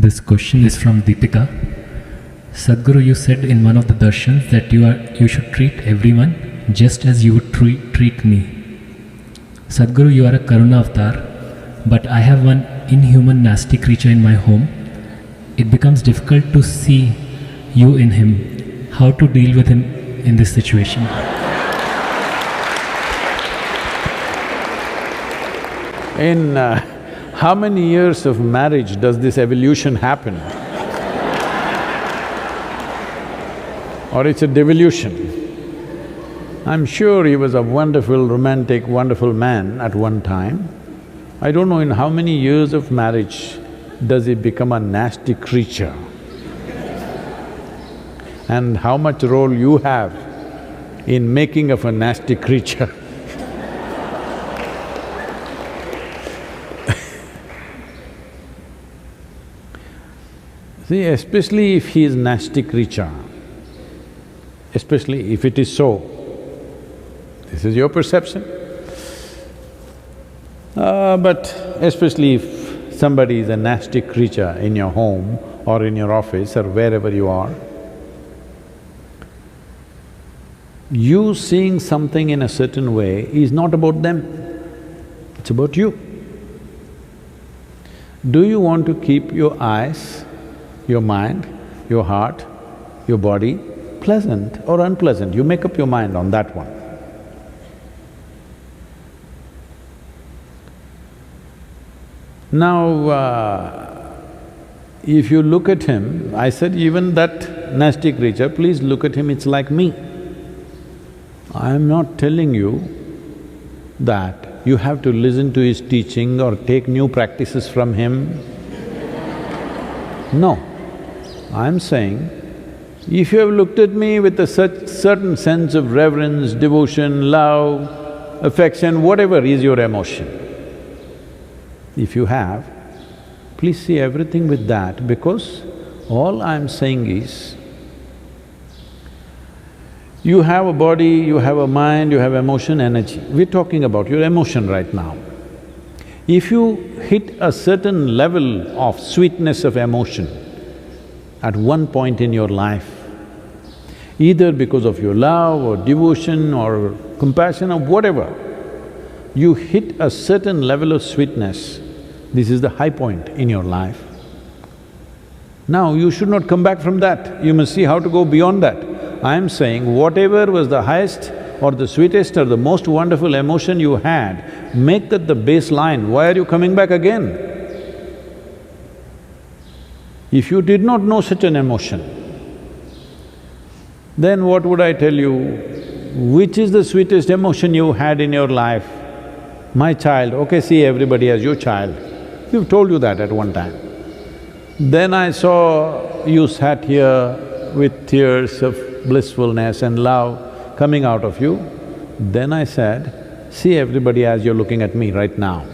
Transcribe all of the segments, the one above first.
This question is from Deepika. Sadhguru, you said in one of the darshans that you should treat everyone just as you would treat me. Sadhguru, you are a Karuna avatar, but I have one inhuman nasty creature in my home. It becomes difficult to see you in him. How to deal with him in this situation? In how many years of marriage does this evolution happen? Or it's a devolution? I'm sure he was a wonderful, romantic, wonderful man at one time. I don't know in how many years of marriage does he become a nasty creature. And how much role you have in making of a nasty creature. See, especially if he is nasty creature, especially if it is so, this is your perception. But especially if somebody is a nasty creature in your home or in your office or wherever you are, you seeing something in a certain way is not about them, it's about you. Do you want to keep your eyes, your mind, your heart, your body pleasant or unpleasant? You make up your mind on that one. Now, if you look at him, I said even that nasty creature, please look at him, it's like me. I am not telling you that you have to listen to his teaching or take new practices from him. No. I'm saying, if you have looked at me with a certain sense of reverence, devotion, love, affection, whatever is your emotion, if you have, please see everything with that, because all I'm saying is, you have a body, you have a mind, you have emotion, energy. We're talking about your emotion right now. If you hit a certain level of sweetness of emotion at one point in your life, either because of your love or devotion or compassion or whatever, you hit a certain level of sweetness, this is the high point in your life. Now you should not come back from that, you must see how to go beyond that. I am saying whatever was the highest or the sweetest or the most wonderful emotion you had, make that the baseline. Why are you coming back again? If you did not know such an emotion, then what would I tell you? Which is the sweetest emotion you had in your life? My child, okay, see everybody as your child. We've told you that at one time. Then I saw you sat here with tears of blissfulness and love coming out of you. Then I said, see everybody as you're looking at me right now,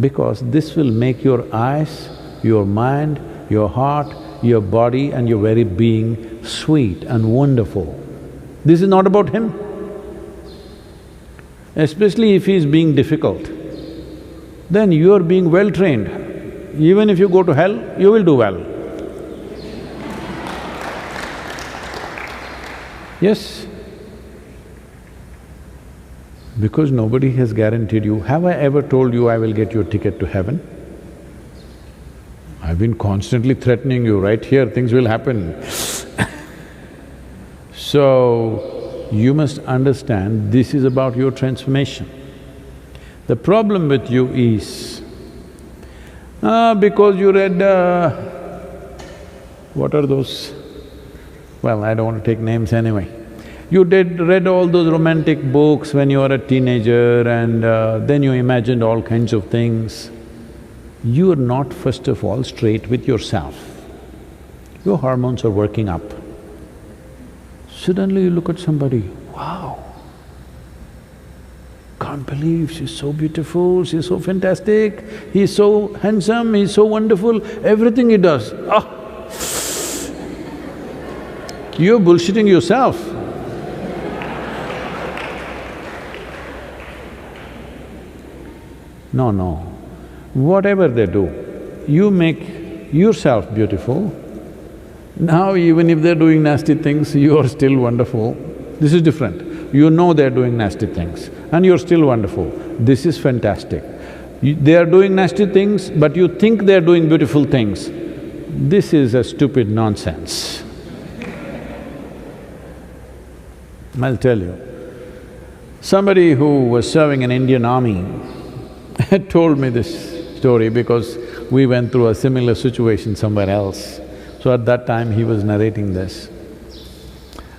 because this will make your eyes, your mind, your heart, your body and your very being sweet and wonderful. This is not about him. Especially if he's being difficult, then you are being well trained. Even if you go to hell, you will do well. Yes, because nobody has guaranteed you. Have I ever told you I will get you a ticket to heaven? I've been constantly threatening you, right here things will happen. So, you must understand this is about your transformation. The problem with you is, because you read… what are those? Well, I don't want to take names anyway. You read all those romantic books when you were a teenager and then you imagined all kinds of things. You are not first of all straight with yourself. Your hormones are working up. Suddenly you look at somebody, wow, can't believe she's so beautiful, she's so fantastic, he's so handsome, he's so wonderful, everything he does, ah! You're bullshitting yourself. No, no. Whatever they do, you make yourself beautiful. Now even if they're doing nasty things, you're still wonderful. This is different. You know they're doing nasty things and you're still wonderful. This is fantastic. They are doing nasty things, but you think they're doing beautiful things. This is a stupid nonsense. I'll tell you. Somebody who was serving in Indian army told me this story because we went through a similar situation somewhere else. So at that time he was narrating this.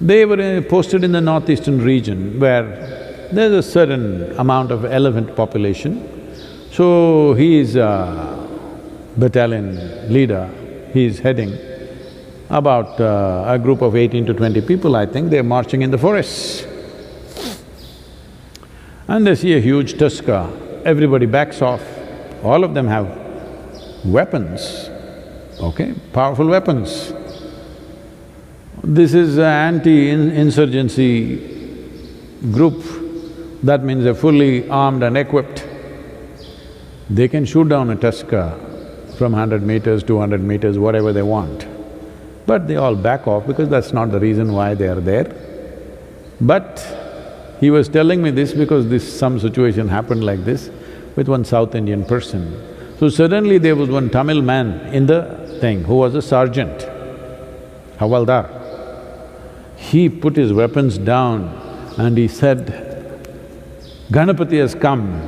They were posted in the northeastern region where there's a certain amount of elephant population. So he is a battalion leader, he is heading about a group of 18 to 20 people, I think, they're marching in the forests. And they see a huge tusker, everybody backs off. All of them have weapons, okay, powerful weapons. This is an anti-insurgency group, that means they're fully armed and equipped. They can shoot down a tusker from 100 meters, 200 meters, whatever they want. But they all back off because that's not the reason why they are there. But he was telling me this because some situation happened like this with one South Indian person. So suddenly there was one Tamil man in the thing who was a sergeant, Havaldar. He put his weapons down and he said, "Ganapati has come,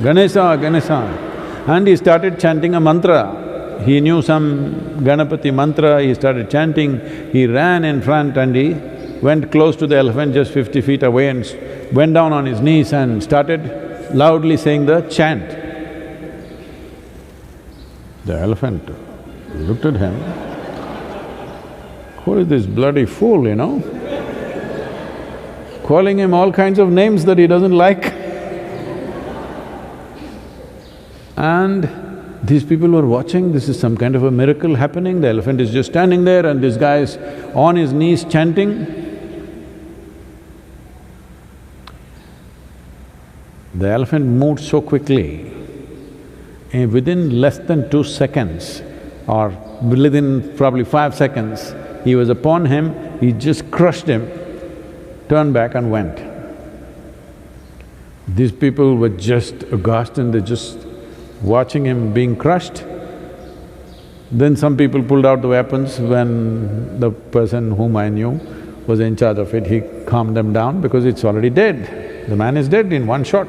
Ganesha, Ganesha." And he started chanting a mantra. He knew some Ganapati mantra, he started chanting. He ran in front and he went close to the elephant, just 50 feet away, and went down on his knees and started loudly saying the chant. The elephant looked at him, who is this bloody fool, you know? Calling him all kinds of names that he doesn't like. And these people were watching, this is some kind of a miracle happening, the elephant is just standing there and this guy is on his knees chanting. The elephant moved so quickly, and within less than 2 seconds or within probably 5 seconds, he was upon him, he just crushed him, turned back and went. These people were just aghast and they're just watching him being crushed. Then some people pulled out the weapons. When the person whom I knew was in charge of it, he calmed them down because it's already dead. The man is dead in one shot.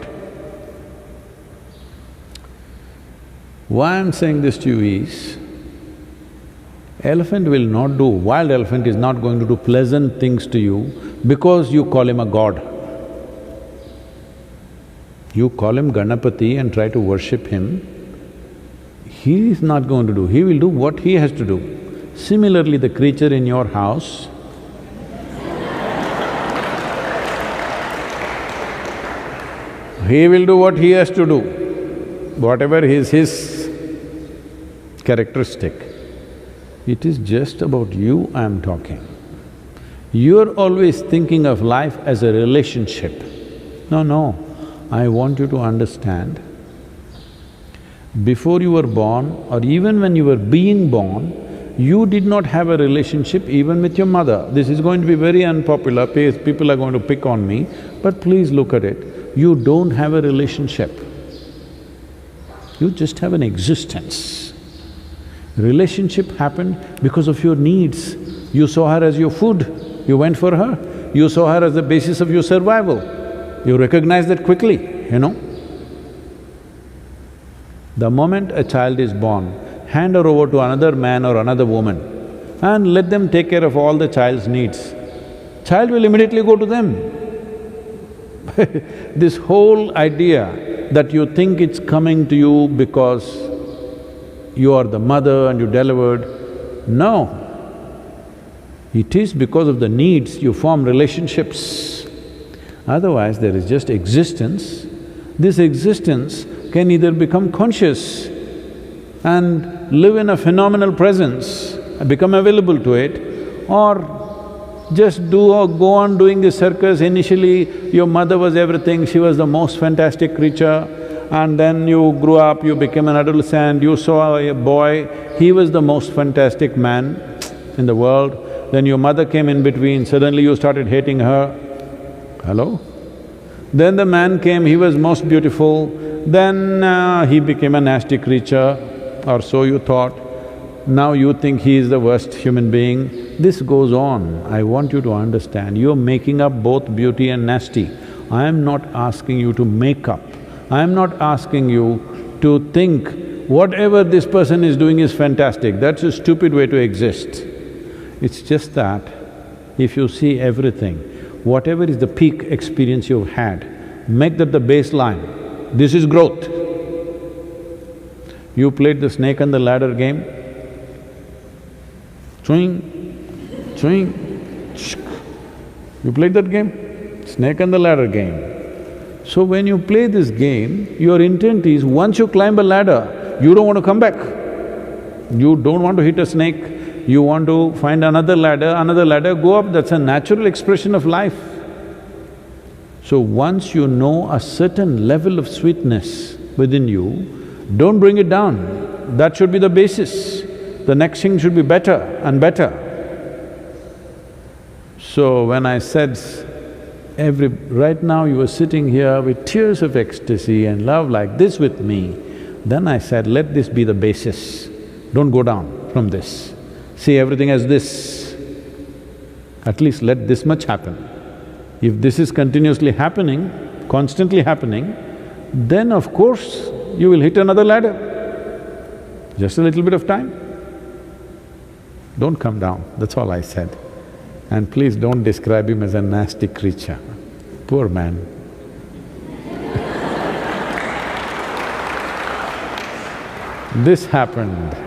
Why I'm saying this to you is, elephant will not do… wild elephant is not going to do pleasant things to you because you call him a god. You call him Ganapati and try to worship him, he is not going to do, he will do what he has to do. Similarly, the creature in your house, he will do what he has to do, whatever is his characteristic. It is just about you I'm talking. You're always thinking of life as a relationship. No, I want you to understand, before you were born or even when you were being born, you did not have a relationship even with your mother. This is going to be very unpopular, people are going to pick on me, but please look at it. You don't have a relationship. You just have an existence. Relationship happened because of your needs. You saw her as your food, you went for her. You saw her as the basis of your survival. You recognize that quickly, you know. The moment a child is born, hand her over to another man or another woman and let them take care of all the child's needs. Child will immediately go to them. This whole idea that you think it's coming to you because you are the mother and you delivered, no. It is because of the needs you form relationships. Otherwise, there is just existence. This existence can either become conscious and live in a phenomenal presence, become available to it, or just go on doing the circus. Initially, your mother was everything, she was the most fantastic creature, and then you grew up, you became an adolescent, you saw a boy, he was the most fantastic man in the world, then your mother came in between, suddenly you started hating her. Hello? Then the man came, he was most beautiful, then he became a nasty creature, or so you thought. Now you think he is the worst human being. This goes on. I want you to understand, you're making up both beauty and nasty. I am not asking you to make up. I am not asking you to think whatever this person is doing is fantastic. That's a stupid way to exist. It's just that if you see everything, whatever is the peak experience you've had, make that the baseline. This is growth. You played the snake and the ladder game. Swing, swing, shk. You played that game? Snake and the ladder game. So when you play this game, your intent is once you climb a ladder, you don't want to come back. You don't want to hit a snake, you want to find another ladder, go up, that's a natural expression of life. So once you know a certain level of sweetness within you, don't bring it down. That should be the basis. The next thing should be better and better. So when I said right now you were sitting here with tears of ecstasy and love like this with me, then I said, let this be the basis. Don't go down from this. See everything as this. At least let this much happen. If this is continuously happening, constantly happening, then of course you will hit another ladder. Just a little bit of time. Don't come down, that's all I said. And please don't describe him as a nasty creature. Poor man. This happened.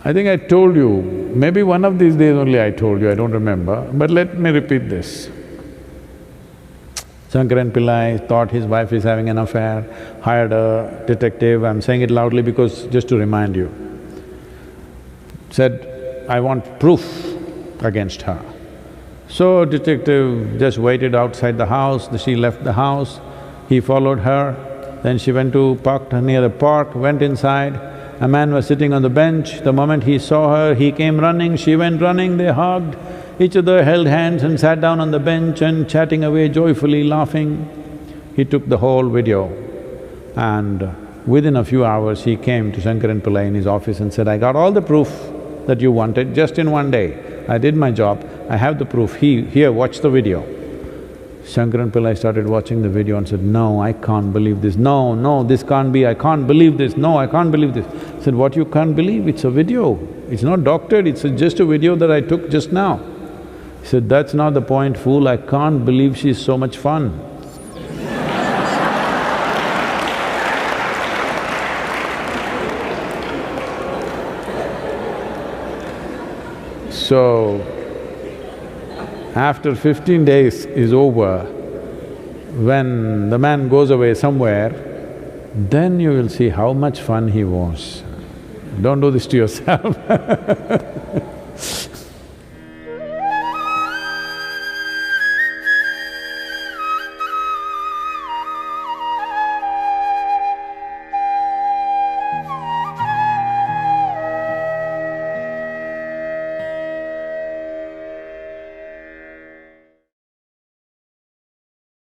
I think I told you, maybe one of these days only I told you, I don't remember, but let me repeat this. Shankaran Pillai thought his wife is having an affair, hired a detective, I'm saying it loudly because just to remind you. Said, I want proof against her. So detective just waited outside the house, she left the house, he followed her, then she went to parked near the park, went inside. A man was sitting on the bench, the moment he saw her, he came running, she went running, they hugged, each other held hands and sat down on the bench and chatting away joyfully, laughing. He took the whole video and within a few hours he came to Shankaran Pillai in his office and said, I got all the proof that you wanted just in one day. I did my job, I have the proof, here, watch the video. Shankaran Pillai started watching the video and said, no, I can't believe this, no, this can't be, I can't believe this, no, I can't believe this. I said, what you can't believe? It's a video, it's not doctored, it's just a video that I took just now. He said, that's not the point, fool, I can't believe she's so much fun. So, after 15 days is over, when the man goes away somewhere, then you will see how much fun he was. Don't do this to yourself